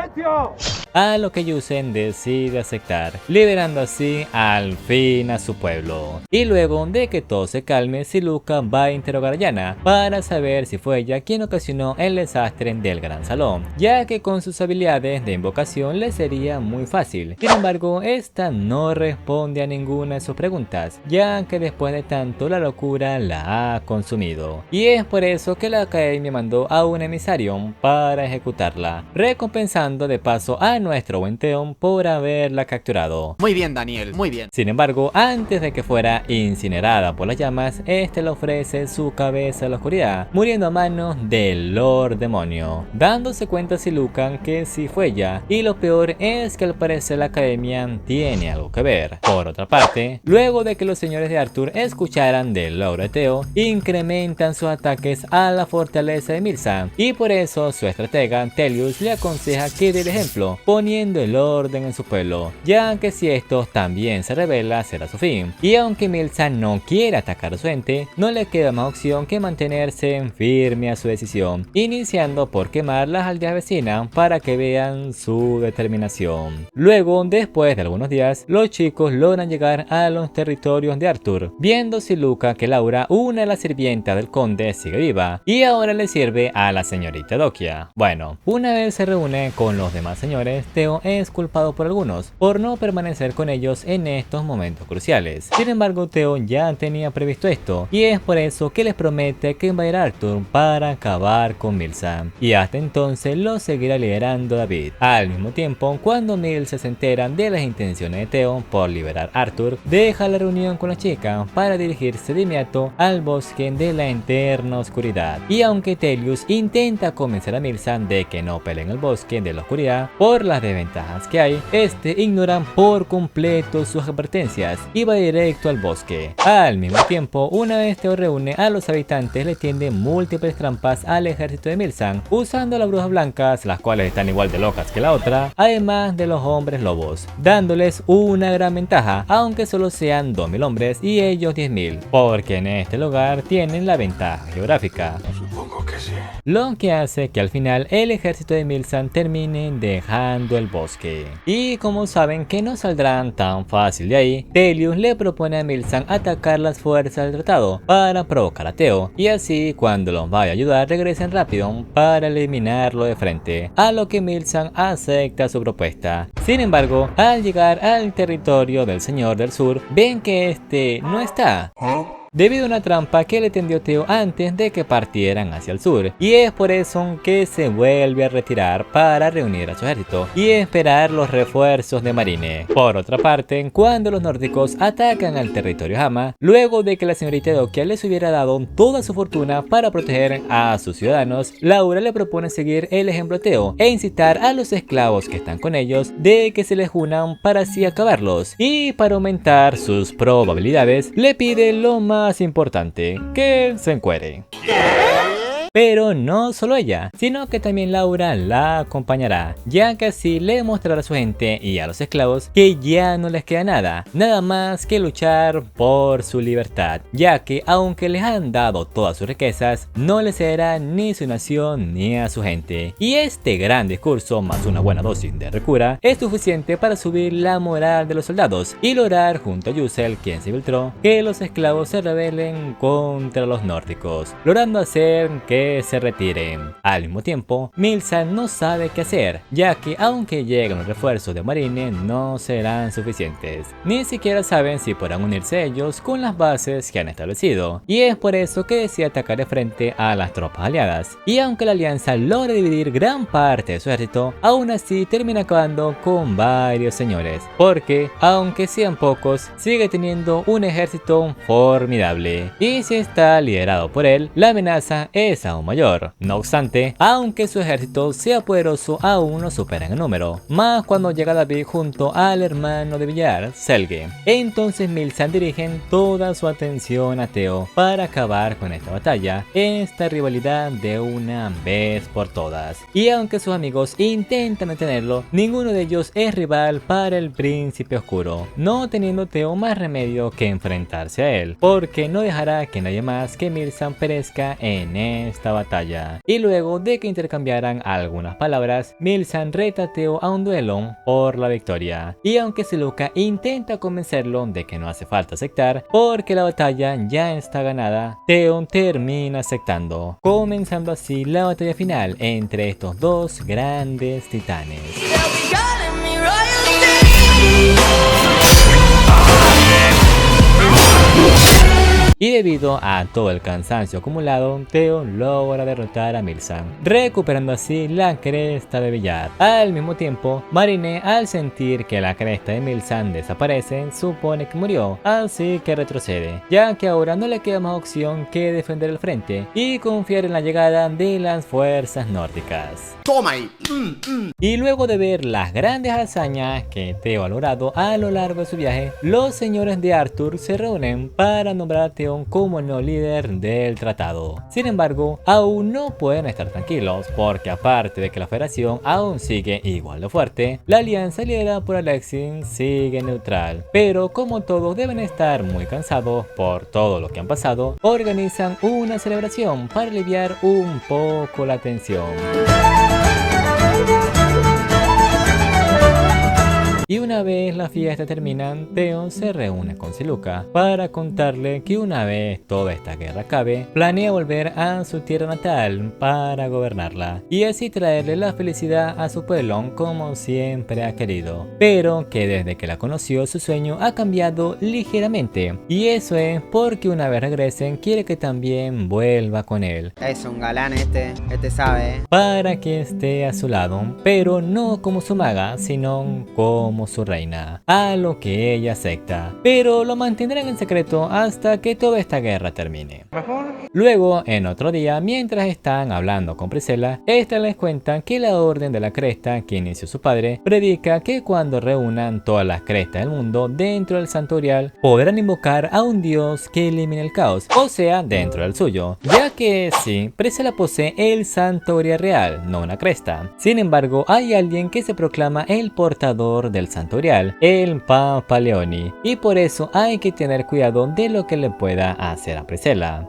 a lo que Yusen decide aceptar, liberando así al fin a su pueblo. Y luego de que todo se calme, Siluca va a interrogar a Yana para saber si fue ella quien ocasionó el desastre del gran salón, ya que con sus habilidades de invocación le sería muy fácil. Sin embargo, esta no responde a ninguna de sus preguntas, ya que después de tanto la locura la ha consumido. Y es por eso que la academia mandó a un emisario para ejecutarla, recompensando de paso a nuestro buen Theo por haberla capturado. Muy bien, Daniel, muy bien. Sin embargo, antes de que fuera incinerada por las llamas, este le ofrece su cabeza a la oscuridad, muriendo a manos del Lord Demonio, dándose cuenta Silucan que sí fue ella, y lo peor es que al parecer la academia tiene algo que ver. Por otra parte, luego de que los señores de Arthur escucharan del logro de Theo, incrementan sus ataques a la fortaleza de Mirza, y por eso su estratega Tellius le aconseja que dé el ejemplo, poniendo el orden en su pueblo, ya que si esto también se revela será su fin. Y aunque Mirza no quiere atacar a su ente, no le queda más opción que mantenerse firme a su decisión, iniciando por quemar las aldeas vecinas para que vean su determinación. Luego, después de algunos días, los chicos logran llegar a los territorios de Arthur, viendo Siluca que Laura, una de las sirvientas del conde, sigue viva, y ahora le sirve a la señorita Dokia. Bueno, una vez se reúne con los demás señores, Theo es culpado por algunos por no permanecer con ellos en estos momentos cruciales. Sin embargo, Theo ya tenía previsto esto, y es por eso que les promete que invadirá a Arthur para acabar con Mirza, y hasta entonces lo seguirá liderando David. Al mismo tiempo, cuando Mirza se entera de las intenciones de Theo por liberar a Arthur, deja la reunión con la chica para dirigirse de inmediato al bosque de la eterna oscuridad. Y aunque Tellius intenta convencer a Mirza de que no pelee en el bosque de la oscuridad por las desventajas que hay, este ignora por completo sus advertencias y va directo al bosque. Al mismo tiempo, una vez Theo reúne a los habitantes, le tiende múltiples trampas al ejército de Mirza, usando las brujas blancas, las cuales están igual de locas que la otra, además de los hombres lobos, dándoles una gran ventaja, aunque solo sean 2000 hombres y ellos 10.000, porque en este lugar tienen la ventaja geográfica. Supongo que sí. Lo que hace que al final el ejército de Milsan termine dejando el bosque. Y como saben que no saldrán tan fácil de ahí, Tellius le propone a Milsan atacar las fuerzas del tratado para provocar a Theo, y así cuando los vaya a ayudar regresen rápido para eliminarlo de frente, a lo que Milsan acepta su propuesta. Sin embargo, al llegar al territorio del Señor del Sur, ven que este no está, debido a una trampa que le tendió Theo antes de que partieran hacia el sur, y es por eso que se vuelve a retirar para reunir a su ejército y esperar los refuerzos de Marine. Por otra parte, cuando los nórdicos atacan al territorio Hama, luego de que la señorita Dokia les hubiera dado toda su fortuna para proteger a sus ciudadanos, Laura le propone seguir el ejemplo de Theo e incitar a los esclavos que están con ellos de que se les unan para así acabarlos, y para aumentar sus probabilidades le pide lo más importante, que se encuere. Pero no solo ella, sino que también Laura la acompañará, ya que así le mostrará a su gente y a los esclavos que ya no les queda nada más que luchar por su libertad, ya que aunque les han dado todas sus riquezas, no les cederá ni su nación ni a su gente. Y este gran discurso, más una buena dosis de recura, es suficiente para subir la moral de los soldados y lograr, junto a Yusel, quien se filtró, que los esclavos se rebelen contra los nórdicos, logrando hacer que se retiren. Al mismo tiempo, Milsan no sabe qué hacer, ya que aunque lleguen los refuerzos de Marine, no serán suficientes. Ni siquiera saben si podrán unirse ellos con las bases que han establecido, y es por eso que decide atacar de frente a las tropas aliadas. Y aunque la alianza logra dividir gran parte de su ejército, aún así termina acabando con varios señores, porque aunque sean pocos, sigue teniendo un ejército formidable, y si está liderado por él, la amenaza es aún mayor. No obstante, aunque su ejército sea poderoso, aún no superan en número, más cuando llega David junto al hermano de Villar, Selge. Entonces Milsan dirigen toda su atención a Theo para acabar con esta batalla, esta rivalidad de una vez por todas. Y aunque sus amigos intentan detenerlo, ninguno de ellos es rival para el príncipe oscuro, no teniendo Theo más remedio que enfrentarse a él, porque no dejará que nadie más que Milsan perezca en esta batalla. Y luego de que intercambiaran algunas palabras, Milsan reta a Theo a un duelo por la victoria. Y aunque Seluca intenta convencerlo de que no hace falta aceptar, porque la batalla ya está ganada, Theo termina aceptando, comenzando así la batalla final entre estos dos grandes titanes. Y debido a todo el cansancio acumulado, Theo logra derrotar a Milsan, recuperando así la cresta de Villar. Al mismo tiempo, Marine, al sentir que la cresta de Milsan desaparece, supone que murió, así que retrocede, ya que ahora no le queda más opción que defender el frente y confiar en la llegada de las fuerzas nórdicas. Toma ahí. Y luego de ver las grandes hazañas que Theo ha logrado a lo largo de su viaje, los señores de Arthur se reúnen para nombrar a Theo como el nuevo líder del tratado. Sin embargo, aún no pueden estar tranquilos, porque aparte de que la federación aún sigue igual de fuerte, la alianza liderada por Alexis sigue neutral. Pero como todos deben estar muy cansados por todo lo que han pasado, organizan una celebración para aliviar un poco la tensión. Y una vez la fiesta termina, Theo se reúne con Seluca para contarle que una vez toda esta guerra acabe, planea volver a su tierra natal para gobernarla y así traerle la felicidad a su pueblo como siempre ha querido, pero que desde que la conoció su sueño ha cambiado ligeramente, y eso es porque una vez regresen quiere que también vuelva con él. Es un galán este sabe, para que esté a su lado, pero no como su maga, sino como su reina, a lo que ella acepta, pero lo mantendrán en secreto hasta que toda esta guerra termine. Luego, en otro día, mientras están hablando con Priscilla, esta les cuenta que la Orden de la Cresta que inició su padre predica que cuando reúnan todas las crestas del mundo dentro del santorial, podrán invocar a un dios que elimine el caos, o sea, dentro del suyo, ya que sí, Priscilla posee el santorial real, no una cresta. Sin embargo, hay alguien que se proclama el portador del santorial, el Papa Leoni, y por eso hay que tener cuidado de lo que le pueda hacer a Priscilla.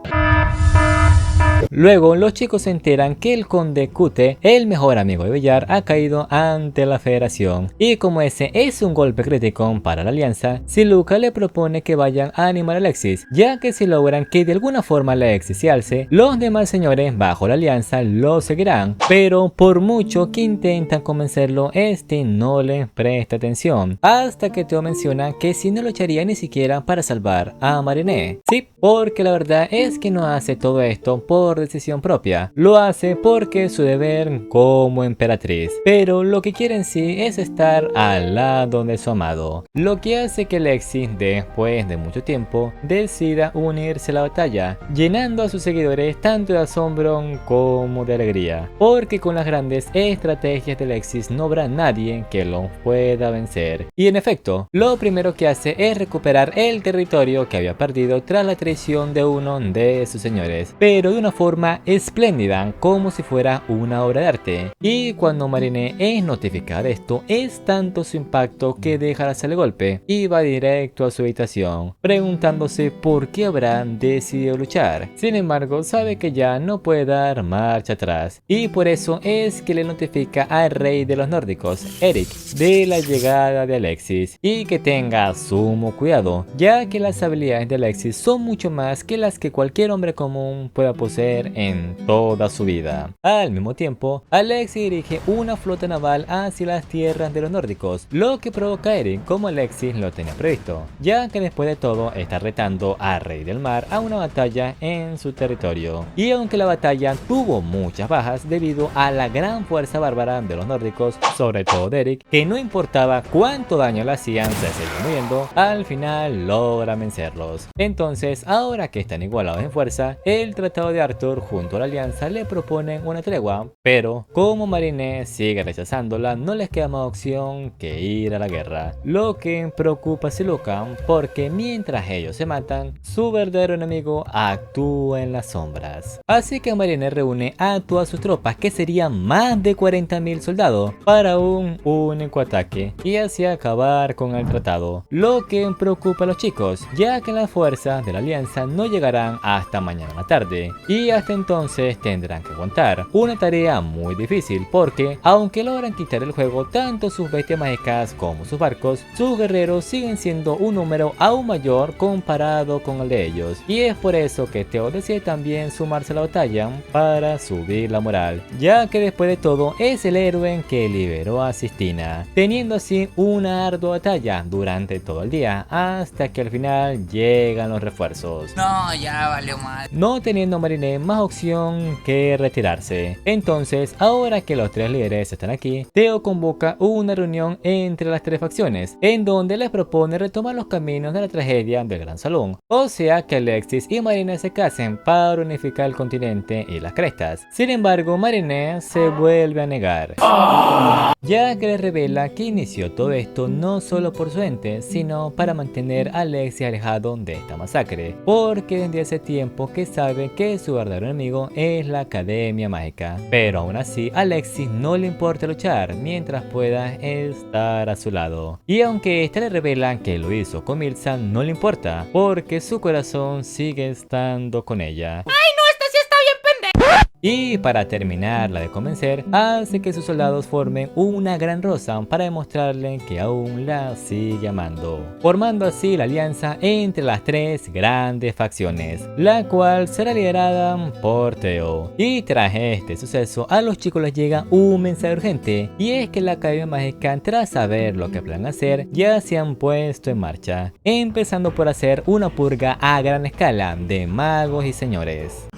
Luego los chicos se enteran que el conde Cute, el mejor amigo de Villar, ha caído ante la federación, y como ese es un golpe crítico para la alianza, Seluca le propone que vayan a animar a Alexis, ya que si logran que de alguna forma Alexis se alce, los demás señores bajo la alianza lo seguirán, pero por mucho que intentan convencerlo, este no le presta atención, hasta que Theo menciona que si no lo echaría ni siquiera para salvar a Marine. Sí, porque la verdad es que no hace todo esto por decisión propia, lo hace porque es su deber como emperatriz, pero lo que quiere en sí es estar al lado de su amado, lo que hace que Alexis, después de mucho tiempo, decida unirse a la batalla, llenando a sus seguidores tanto de asombro como de alegría, porque con las grandes estrategias de Alexis no habrá nadie que lo pueda vencer. Y en efecto, lo primero que hace es recuperar el territorio que había perdido tras la traición de uno de sus señores, pero de una forma forma espléndida, como si fuera una obra de arte. Y cuando Marinette es notificada de esto, es tanto su impacto que deja de hacerle golpe y va directo a su habitación, preguntándose por qué habrá decidido luchar. Sin embargo, sabe que ya no puede dar marcha atrás, y por eso es que le notifica al rey de los nórdicos, Eric, de la llegada de Alexis, y que tenga sumo cuidado, ya que las habilidades de Alexis son mucho más que las que cualquier hombre común pueda poseer en toda su vida. Al mismo tiempo, Alexis dirige una flota naval hacia las tierras de los nórdicos, lo que provoca a Eric, como Alexis lo tenía previsto, ya que después de todo está retando al rey del mar a una batalla en su territorio. Y aunque la batalla tuvo muchas bajas debido a la gran fuerza bárbara de los nórdicos, sobre todo de Eric, que no importaba cuánto daño le hacían, se seguían muriendo, al final logra vencerlos. Entonces, ahora que están igualados en fuerza, el tratado de Arthur junto a la alianza le proponen una tregua, pero como Marinette sigue rechazándola, no les queda más opción que ir a la guerra, lo que preocupa a Siluca porque mientras ellos se matan, su verdadero enemigo actúa en las sombras. Así que Marinette reúne a todas sus tropas, que serían más de 40.000 soldados, para un único ataque y así acabar con el tratado, lo que preocupa a los chicos, ya que las fuerzas de la alianza no llegarán hasta mañana a la tarde, y hasta entonces tendrán que aguantar una tarea muy difícil, porque aunque logran quitar el juego tanto sus bestias mágicas como sus barcos, sus guerreros siguen siendo un número aún mayor comparado con el de ellos, y es por eso que Theo decide también sumarse a la batalla para subir la moral, ya que después de todo es el héroe que liberó a Sistina, teniendo así una ardua batalla durante todo el día hasta que al final llegan los refuerzos. No, ya valió mal. No teniendo Marinette más opción que retirarse. Entonces, ahora que los tres líderes están aquí, Theo convoca una reunión entre las tres facciones, en donde les propone retomar los caminos de la tragedia del Gran Salón, o sea que Alexis y Marinette se casen para unificar el continente y las crestas. Sin embargo, Marinette se vuelve a negar, ya que les revela que inició todo esto no solo por su ente, sino para mantener a Alexis alejado de esta masacre, porque desde hace tiempo que sabe que su verdadero enemigo es la Academia Mágica. Pero aún así, a Alexis no le importa luchar mientras pueda estar a su lado. Y aunque esta le revela que lo hizo con Mirza, no le importa, porque su corazón sigue estando con ella. Y para terminarla de convencer, hace que sus soldados formen una gran rosa para demostrarle que aún la sigue amando, formando así la alianza entre las tres grandes facciones, la cual será liderada por Theo. Y tras este suceso, a los chicos les llega un mensaje urgente, y es que la Academia Mágica, tras saber lo que planean hacer, ya se han puesto en marcha, empezando por hacer una purga a gran escala de magos y señores.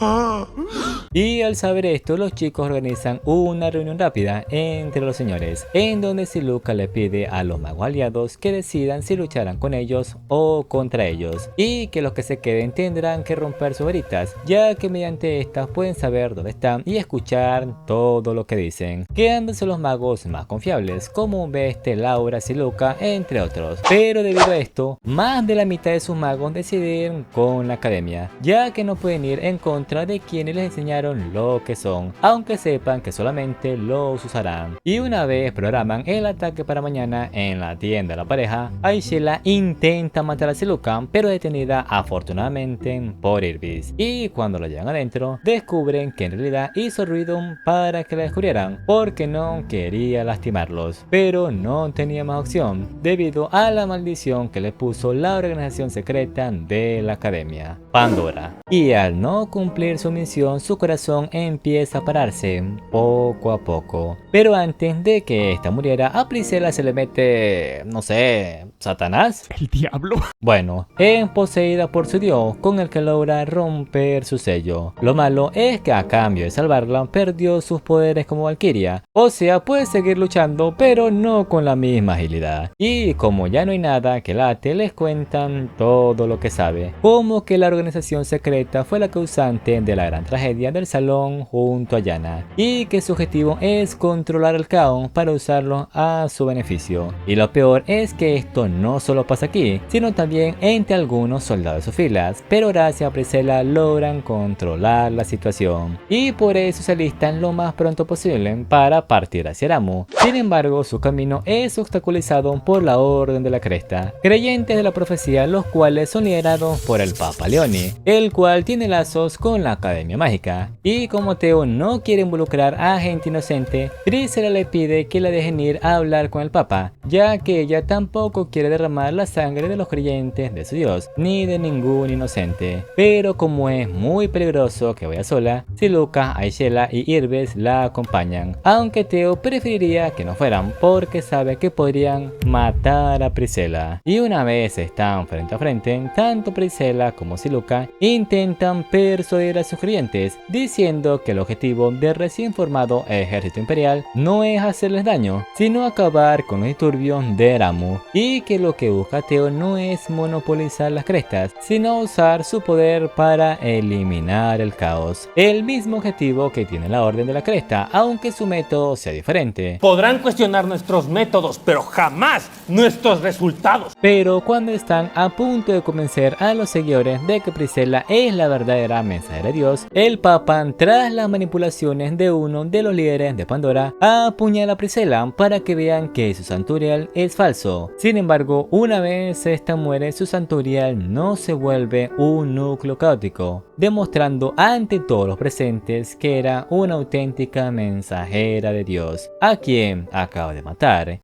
Y al saber esto, los chicos organizan una reunión rápida entre los señores, en donde Siluca le pide a los magos aliados que decidan si lucharán con ellos o contra ellos, y que los que se queden tendrán que romper sus varitas, ya que mediante estas pueden saber dónde están y escuchar todo lo que dicen, quedándose los magos más confiables, como Veste, Laura, Siluca, entre otros. Pero debido a esto, más de la mitad de sus magos deciden con la academia, ya que no pueden ir en contra de quienes les enseñaron lo que son, aunque sepan que solamente los usarán. Y una vez programan el ataque para mañana en la tienda de la pareja, Aishela intenta matar a Siluca, pero detenida afortunadamente por Irbis. Y cuando la llevan adentro, descubren que en realidad hizo ruido para que la descubrieran, porque no quería lastimarlos, pero no tenía más opción debido a la maldición que le puso la organización secreta de la academia, Pandora. Y al no cumplir su misión, su corazón empieza a pararse poco a poco. Pero antes de que esta muriera, a Priscilla se le mete, no sé, ¿Satanás? ¿El diablo? Bueno, es poseída por su dios, con el que logra romper su sello. Lo malo es que a cambio de salvarla, perdió sus poderes como Valkyria. O sea, puede seguir luchando, pero no con la misma agilidad. Y como ya no hay nada que late, les cuentan todo lo que sabe, como que la organización secreta fue la causante de la gran tragedia del salón Aon junto a Yana, y que su objetivo es controlar el caos para usarlo a su beneficio. Y lo peor es que esto no solo pasa aquí, sino también entre algunos soldados de sus filas, pero gracias a Priscilla logran controlar la situación, y por eso se alistan lo más pronto posible para partir hacia Eramu. Sin embargo, su camino es obstaculizado por la Orden de la Cresta, creyentes de la profecía, los cuales son liderados por el Papa Leoni, el cual tiene lazos con la Academia Mágica. Y como Theo no quiere involucrar a gente inocente, Priscilla le pide que la dejen ir a hablar con el Papa, ya que ella tampoco quiere derramar la sangre de los creyentes de su Dios, ni de ningún inocente. Pero como es muy peligroso que vaya sola, Siluca, Aishela y Irbes la acompañan, aunque Theo preferiría que no fueran porque sabe que podrían matar a Priscilla. Y una vez están frente a frente, tanto Priscilla como Siluca intentan persuadir a sus creyentes, diciendo que el objetivo del recién formado ejército imperial no es hacerles daño, sino acabar con los disturbios de Eramu, y que lo que busca Theo no es monopolizar las crestas, sino usar su poder para eliminar el caos. El mismo objetivo que tiene la Orden de la Cresta, aunque su método sea diferente. Podrán cuestionar nuestros métodos, pero jamás nuestros resultados. Pero cuando están a punto de convencer a los seguidores de que Priscilla es la verdadera mensajera de Dios, el Papa, tras las manipulaciones de uno de los líderes de Pandora, apuñala a Priscilla para que vean que su Santurial es falso. Sin embargo, una vez esta muere, su Santurial no se vuelve un núcleo caótico, demostrando ante todos los presentes que era una auténtica mensajera de Dios, a quien acaba de matar.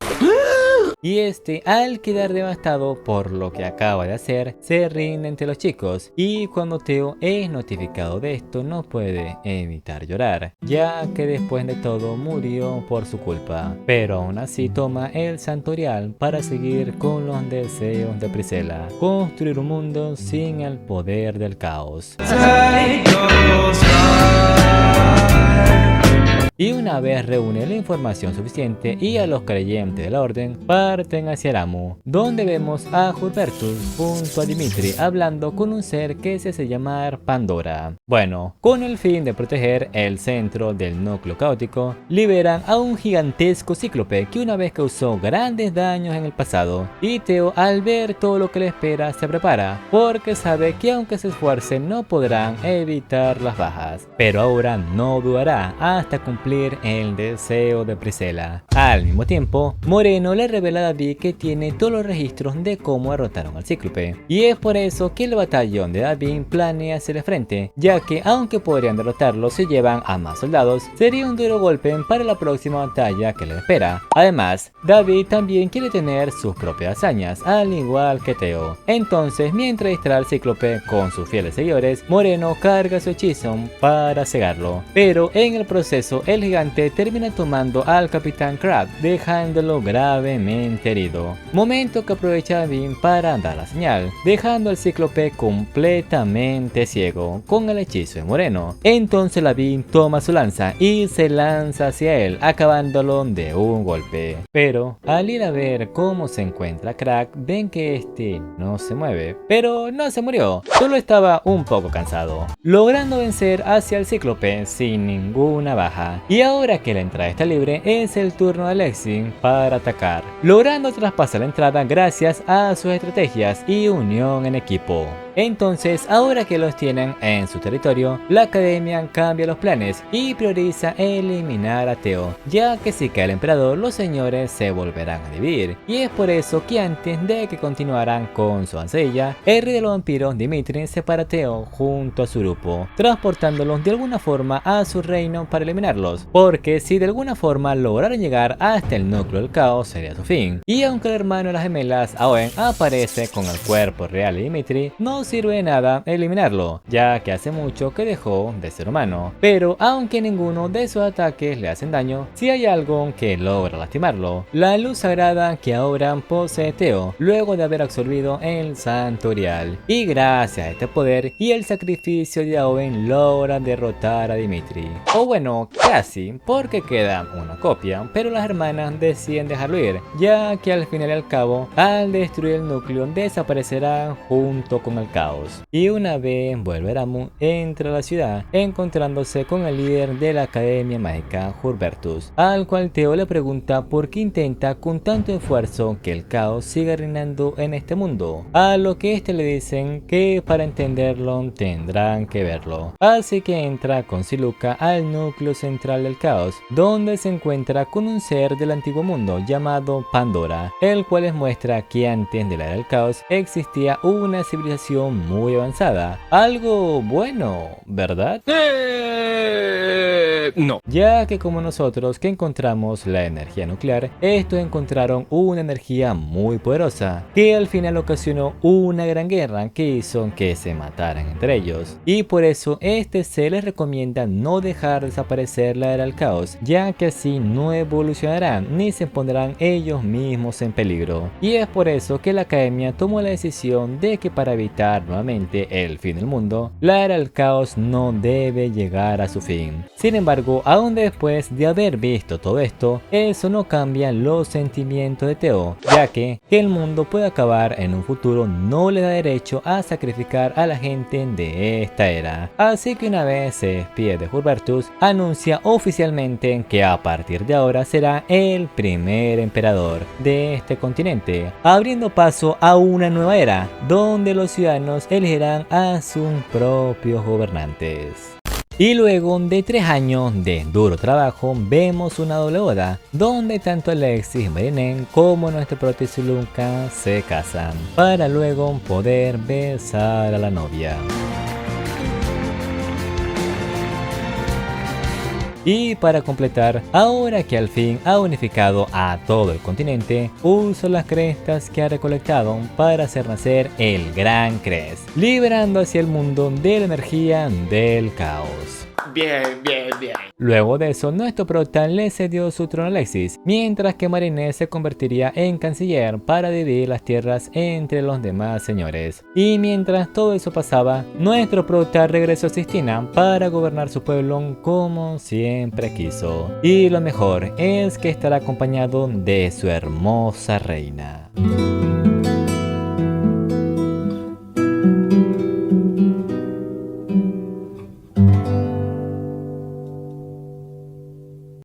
Y este, al quedar devastado por lo que acaba de hacer, se rinde ante los chicos, y cuando Theo es notificado de esto no puede evitar llorar, ya que después de todo murió por su culpa, pero aún así toma el Santurial para seguir con los deseos de Priscilla, construir un mundo sin el poder del caos. Y una vez reúne la información suficiente y a los creyentes de la orden, parten hacia Eramu, donde vemos a Hubertus junto a Dimitri hablando con un ser que se hace llamar Pandora. Bueno, con el fin de proteger el centro del núcleo caótico, liberan a un gigantesco cíclope que una vez causó grandes daños en el pasado, y Theo, al ver todo lo que le espera, se prepara, porque sabe que aunque se esfuercen no podrán evitar las bajas, pero ahora no dudará hasta cumplir el deseo de Priscilla. Al mismo tiempo, Moreno le revela a David que tiene todos los registros de cómo derrotaron al cíclope, y es por eso que el batallón de David planea hacerle frente, ya que aunque podrían derrotarlo si llevan a más soldados, sería un duro golpe para la próxima batalla que le espera. Además, David también quiere tener sus propias hazañas, al igual que Theo. Entonces, mientras distrae al cíclope con sus fieles seguidores, Moreno carga su hechizo para cegarlo, pero en el proceso el gigante termina tomando al Capitán Crab, dejándolo gravemente herido, momento que aprovecha David para dar la señal, dejando al cíclope completamente ciego con el hechizo de Moreno. Entonces David toma su lanza y se lanza hacia él, acabándolo de un golpe, pero al ir a ver cómo se encuentra Crack, ven que este no se mueve, pero no se murió, solo estaba un poco cansado, logrando vencer hacia el cíclope sin ninguna baja. Y ahora que la entrada está libre, es el turno de Alexis para atacar, logrando traspasar la entrada gracias a sus estrategias y unión en equipo. Entonces, ahora que los tienen en su territorio, la academia cambia los planes y prioriza eliminar a Theo, ya que si cae el emperador, los señores se volverán a dividir. Y es por eso que antes de que continuaran con su ancilla, el rey de los vampiros, Dimitri, separa a Theo junto a su grupo, transportándolos de alguna forma a su reino para eliminarlos, porque si de alguna forma lograran llegar hasta el núcleo del caos, sería su fin. Y aunque el hermano de las gemelas, Aowen, aparece con el cuerpo real de Dimitri, no sirve de nada eliminarlo, ya que hace mucho que dejó de ser humano. Pero aunque ninguno de sus ataques le hacen daño, sí hay algo que logra lastimarlo: la luz sagrada que ahora posee Theo, luego de haber absorbido el Santurial. Y gracias a este poder y el sacrificio de Aowen, logra derrotar a Dimitri. O bueno, casi, porque queda una copia, pero las hermanas deciden dejarlo ir, ya que al final y al cabo, al destruir el núcleo, desaparecerá junto con el caos. Y una vez vuelve Ramuh, entra a la ciudad, encontrándose con el líder de la Academia Mágica, Hurbertus, al cual Theo le pregunta por qué intenta con tanto esfuerzo que el caos siga reinando en este mundo, a lo que este le dicen que para entenderlo tendrán que verlo. Así que entra con Siluca al núcleo central del caos, donde se encuentra con un ser del antiguo mundo llamado Pandora, el cual les muestra que antes de la era del caos existía una civilización muy avanzada. Algo bueno, ¿verdad? No. Ya que como nosotros que encontramos la energía nuclear, estos encontraron una energía muy poderosa, que al final ocasionó una gran guerra que hizo que se mataran entre ellos. Y por eso se les recomienda no dejar desaparecer la era del caos, ya que así no evolucionarán ni se pondrán ellos mismos en peligro. Y es por eso que la academia tomó la decisión de que para evitar nuevamente el fin del mundo, la era del caos no debe llegar a su fin. Sin embargo, aún después de haber visto todo esto, eso no cambia los sentimientos de Theo, ya que el mundo puede acabar en un futuro no le da derecho a sacrificar a la gente de esta era. Así que una vez se despide de Hurbertus, anuncia oficialmente que a partir de ahora será el primer emperador de este continente, abriendo paso a una nueva era, donde los ciudadanos elegirán a sus propios gobernantes. Y luego de 3 años de duro trabajo, vemos una doble boda, donde tanto Alexis y Marinette como nuestro prota Siluca se casan, para luego poder besar a la novia. Y para completar, ahora que al fin ha unificado a todo el continente, usa las crestas que ha recolectado para hacer nacer el Gran Cres, liberando hacia el mundo de la energía del caos. Bien, bien, bien. Luego de eso, nuestro prota le cedió su trono a Alexis, mientras que Marinette se convertiría en canciller para dividir las tierras entre los demás señores. Y mientras todo eso pasaba, nuestro prota regresó a Sistina para gobernar su pueblo como siempre quiso. Y lo mejor es que estará acompañado de su hermosa reina.